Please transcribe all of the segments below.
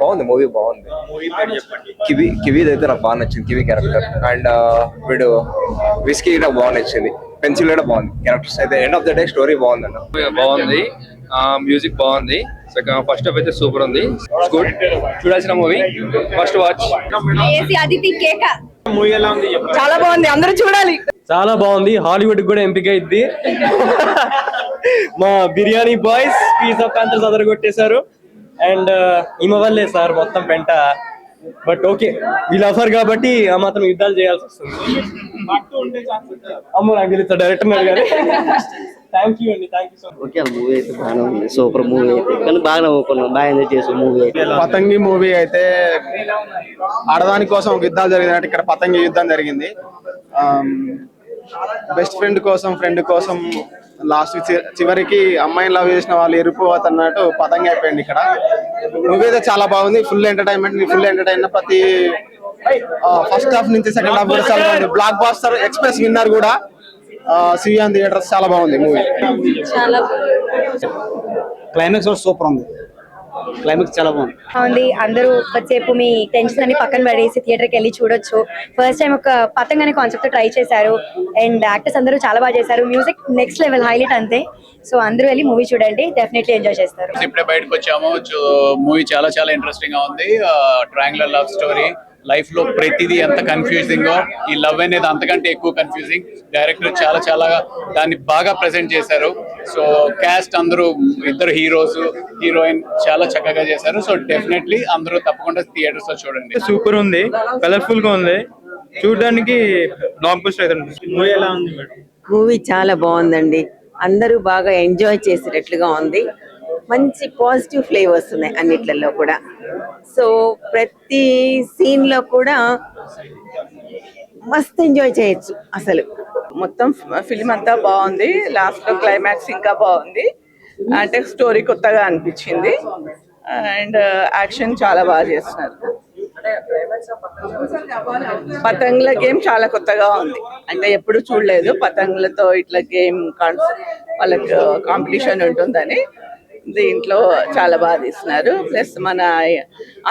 బాగుంది, మూవీ బాగుంది. కివీది అయితే నాకు బాగా నచ్చింది, కివీ క్యారెక్టర్. అండ్ వీడు విస్కీ నాకు బాగా నచ్చింది, పెన్సిల్ కూడా బాగుంది. క్యారెక్టర్స్ అయితే end of the day story బాగుంది అన్న. బాగుంది, మ్యూజిక్ బాగుంది. ఫస్ట్ హాఫ్ అయితే సూపర్ ఉంది. గుడ్, చూడాల్సిన మూవీ, ఫస్ట్ వాచ్. మూవీ ఎలా ఉంది? చాలా బాగుంది, అందరూ చూడాలి. చాలా బాగుంది, హాలీవుడ్ కూడా ఎంపిక అయింది. మా biryani boys piece of panthers అదర కొట్టేశారు. అండ్ ఈమె వల్లే సార్ మొత్తం పెంట. బట్ ఓకే, వీళ్ళు ఆఫర్ కాబట్టి ఆ మాత్రం యుద్ధాలు చేయాల్సి వస్తుంది. అమ్మో నాకు తెలుసు డైరెక్టర్ కానీ. థ్యాంక్ యూ అండి, thank you so much. Okay, movie అయితే బాగానే ఉంది, సూపర్ మూవీ అయితే. కానీ బాగా నవ్వుకున్నాం, బాగా ఎంజాయ్ చేసాం మూవీ అయితే. పతంగి మూవీ అయితే ఆడదాని కోసం యుద్ధాలు జరిగినట్టు ఇక్కడ పతంగి యుద్ధం జరిగింది. బెస్ట్ ఫ్రెండ్ కోసం లాస్ట్ చివరికి అమ్మాయిని లవ్ చేసిన వాళ్ళు ఎరిపోతున్నట్టు పతంగి అయిపోయింది ఇక్కడ. మూవీ అయితే చాలా బాగుంది, ఫుల్ ఎంటర్టైన్. ప్రతి ఫస్ట్ హాఫ్ నుంచి సెకండ్ హాఫ్ కూడా చాలా బాగుంది. బ్లాక్ బాస్టర్ ఎక్స్ప్రెస్ విన్నర్ కూడా సివిఆన్ థియేటర్స్. చాలా బాగుంది మూవీ. క్లైమాక్స్ సూపర్ ఉంది, క్లైమాక్స్ చాలా బాగుంది. అందరూ వచ్చేపు మీ టెన్షన్ అని పక్కన పడేసి థియేటర్ కి వెళ్ళి చూడొచ్చు. ఫస్ట్ టైం ఒక పతంగ్ అనే కాన్సెప్ట్ తో ట్రై చేశారు అండ్ యాక్టర్స్ అందరూ చాలా బాగా చేశారు. మ్యూజిక్ నెక్స్ట్ లెవెల్, హైలైట్ అంతే. సో అందరూ వెళ్ళి మూవీ చూడండి, డెఫినెట్లీ ఎంజాయ్ చేస్తారు. ఇప్పుడే బయటకు వచ్చాము, మూవీ చాలా ఇంట్రెస్టింగ్ గా ఉంది. Triangular love story. లైఫ్ లో ప్రతిదీ ఎంత కన్ఫ్యూజింగ్, ఈ లవ్ అనేది అంతకంటే ఎక్కువ కన్ఫ్యూజింగ్. డైరెక్టర్ చాలా దాన్ని బాగా ప్రెజెంట్ చేశారు. సో క్యాస్ట్ అందరూ, ఇద్దరు హీరోస్, హీరోయిన్ చాలా చక్కగా చేశారు. సో డెఫినెట్లీ అందరూ తప్పకుండా థియేటర్స్ లో చూడండి. సూపర్ ఉంది, కలర్ఫుల్ గా ఉంది, చూడడానికి బ్లాక్ బస్టర్ అయితే. మూవీ ఎలా ఉంది మేడం? మూవీ చాలా బాగుందండి, అందరూ బాగా ఎంజాయ్ చేసేటట్లుగా ఉంది. మంచి పాజిటివ్ ఫ్లేవర్స్ ఉన్నాయి అన్నిట్లలో కూడా. సో ప్రతి సీన్ లో కూడా మస్తు ఎంజాయ్ చేయొచ్చు. అసలు మొత్తం ఫిలిం అంతా బాగుంది, లాస్ట్ లో క్లైమాక్స్ ఇంకా బాగుంది. అంటే స్టోరీ కొత్తగా అనిపించింది అండ్ యాక్షన్ చాలా బాగా చేస్తున్నారు. పతంగుల గేమ్ చాలా కొత్తగా ఉంది, అంటే ఎప్పుడు చూడలేదు. పతంగులతో ఇట్లా గేమ్ వాళ్ళకి కాంపిటీషన్ ఉంటుందని దీంట్లో చాలా బాగా తీస్తున్నారు. ప్లస్ మన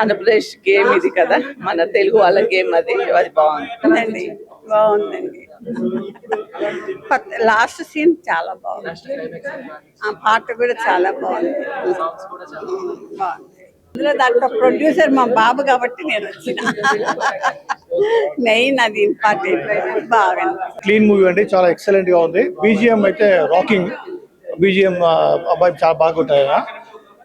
ఆంధ్రప్రదేశ్ గేమ్ ఇది కదా, మన తెలుగు వాళ్ళ గేమ్ అది బాగుంది. లాస్ట్ సీన్ చాలా బాగుంది, ఆ పాట కూడా చాలా బాగుంది. అందులో దాంట్లో ప్రొడ్యూసర్ మా బాబు కాబట్టి నేను వచ్చిన మెయిన్ అది ఇంపార్టెంట్. బాగా క్లీన్ మూవీ అండి, చాలా ఎక్సలెంట్ గా ఉంది. బీజిఎం అయితే రాకింగ్ బీజిఎం, అబ్బాయి చాలా బాగా ఉంటాయి.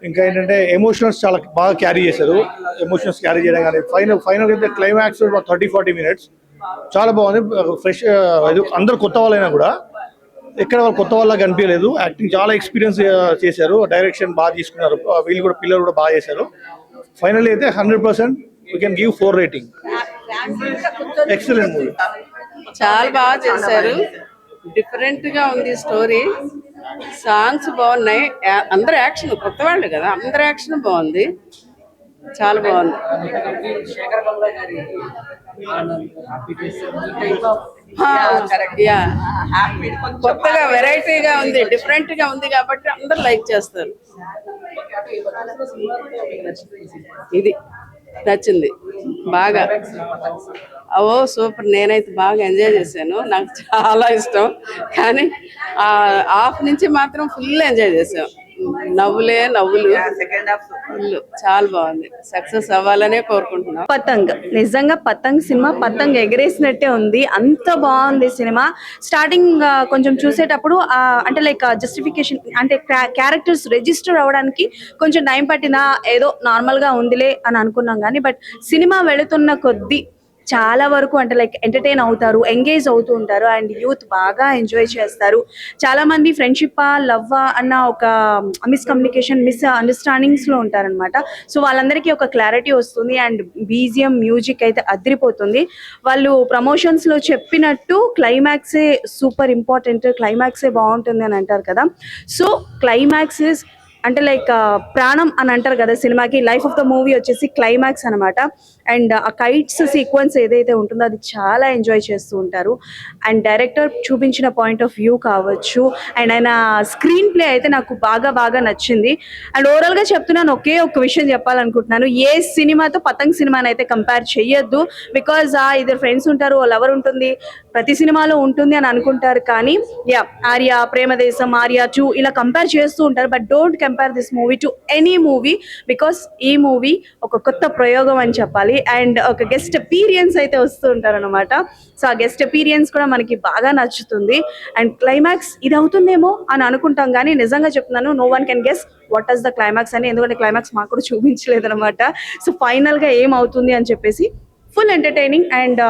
ఇంకా ఏంటంటే ఎమోషనల్స్ చాలా బాగా క్యారీ చేశారు. ఎమోషనల్స్ క్యారీ చేయడం కానీ ఫైనల్ అయితే క్లైమాక్స్ 30-40 minutes చాలా బాగుంది. ఫ్రెష్, అందరు కొత్త వాళ్ళైనా కూడా ఎక్కడ వాళ్ళు కొత్త వాళ్ళ కనిపించలేదు. యాక్టింగ్ చాలా ఎక్స్పీరియన్స్ చేశారు, డైరెక్షన్ బాగా తీసుకున్నారు. వీళ్ళు కూడా, పిల్లలు కూడా బాగా చేశారు. ఫైనల్లీ అయితే 100% we can give 4 rating. Excellent movie, చాలా బాగా చేశారు. డిఫరెంట్ గా ఉంది స్టోరీ, సాంగ్స్ బాగున్నాయి. అందరు యాక్షన్, కొత్త వాళ్ళు కదా, అందరు యాక్షన్ బాగుంది, చాలా బాగుంది. కొత్తగా వెరైటీగా ఉంది, డిఫరెంట్ గా ఉంది కాబట్టి అందరు లైక్ చేస్తారు. ఇది నచ్చింది బాగా. ఓ సూపర్, నేనైతే బాగా ఎంజాయ్ చేశాను, నాకు చాలా ఇష్టం. కానీ హాఫ్ నుంచి మాత్రం ఫుల్ ఎంజాయ్ చేసాం. నవ్వులు చాలా బాగుంది. సక్సెస్ అవ్వాలనే కోరుకుంటున్నాం. పతంగ్, నిజంగా పతంగ్ సినిమా పతంగ్ ఎగరేసినట్టే ఉంది, అంత బాగుంది సినిమా. స్టార్టింగ్ కొంచెం చూసేటప్పుడు అంటే లైక్ జస్టిఫికేషన్, అంటే క్యారెక్టర్స్ రిజిస్టర్ అవ్వడానికి కొంచెం టైం పట్టినా ఏదో నార్మల్ గా ఉందిలే అని అనుకున్నాం. కానీ బట్ సినిమా వెళుతున్న కొద్దీ చాలా వరకు అంటే లైక్ ఎంటర్టైన్ అవుతారు, ఎంగేజ్ అవుతూ ఉంటారు అండ్ యూత్ బాగా ఎంజాయ్ చేస్తారు. చాలా మంది ఫ్రెండ్షిప్ లవ్ అన్న ఒక మిస్కమ్యూనికేషన్, మిస్ అండర్స్టాండింగ్స్ లో ఉంటారనమాట. సో వాళ్ళందరికీ ఒక క్లారిటీ వస్తుంది అండ్ బీజిఎం మ్యూజిక్ అయితే అదిరిపోతుంది. వాళ్ళు ప్రమోషన్స్ లో చెప్పినట్టు క్లైమాక్సే సూపర్ ఇంపార్టెంట్, క్లైమాక్సే బాగుంటుంది అని అంటారు కదా. సో క్లైమాక్స్ ఇస్ అంటే లైక్ ప్రాణం అని అంటారు కదా సినిమాకి. లైఫ్ ఆఫ్ ద మూవీ వచ్చేసి క్లైమాక్స్ అనమాట. అండ్ ఆ కైట్స్ సీక్వెన్స్ ఏదైతే ఉంటుందో అది చాలా ఎంజాయ్ చేస్తూ ఉంటారు. అండ్ డైరెక్టర్ చూపించిన పాయింట్ ఆఫ్ వ్యూ కావచ్చు, అండ్ ఆయన స్క్రీన్ ప్లే అయితే నాకు బాగా బాగా నచ్చింది. అండ్ ఓవరాల్గా చెప్తున్నాను, ఒకే ఒక విషయం చెప్పాలనుకుంటున్నాను, ఏ సినిమాతో పతంగ్ సినిమాని అయితే కంపేర్ చేయొద్దు. బికాజ్ ఇద్దరు ఫ్రెండ్స్ ఉంటారు, లవర్ ఉంటుంది, ప్రతి సినిమాలో ఉంటుంది అని అనుకుంటారు. కానీ ఆర్య, ప్రేమదేశం, ఆర్య 2 ఇలా కంపేర్ చేస్తూ ఉంటారు. But don't compare this movie to any movie, because ఈ మూవీ ఒక కొత్త ప్రయోగం అని చెప్పాలి. అండ్ ఒక గెస్ట్ అపీరియన్స్ అయితే వస్తూ ఉంటారు అనమాట. సో ఆ గెస్ట్ అపీరియన్స్ కూడా మనకి బాగా నచ్చుతుంది. అండ్ క్లైమాక్స్ ఇది అవుతుందేమో అని అనుకుంటాం, కానీ నిజంగా చెప్తున్నాను, no one can guess what is the climax అని. ఎందుకంటే క్లైమాక్స్ మాకు కూడా చూపించలేదు అనమాట. సో ఫైనల్గా ఏమవుతుంది అని చెప్పేసి ఫుల్ ఎంటర్టైనింగ్. అండ్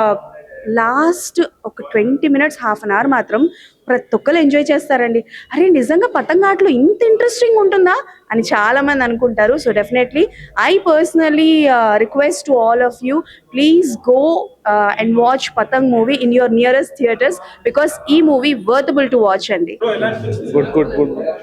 లాస్ట్ ఒక 20 minutes, హాఫ్ అన్ అవర్ మాత్రం ప్రతి ఒక్కరు ఎంజాయ్ చేస్తారండి. అరే నిజంగా పతంగ ఆటలు ఇంత ఇంట్రెస్టింగ్ ఉంటుందా అని చాలా మంది అనుకుంటారు. So definitely I personally request to all of you, please go and watch Patang movie in your nearest theatres, because ఈ మూవీ వర్తబుల్ టు వాచ్ అండి. గుడ్.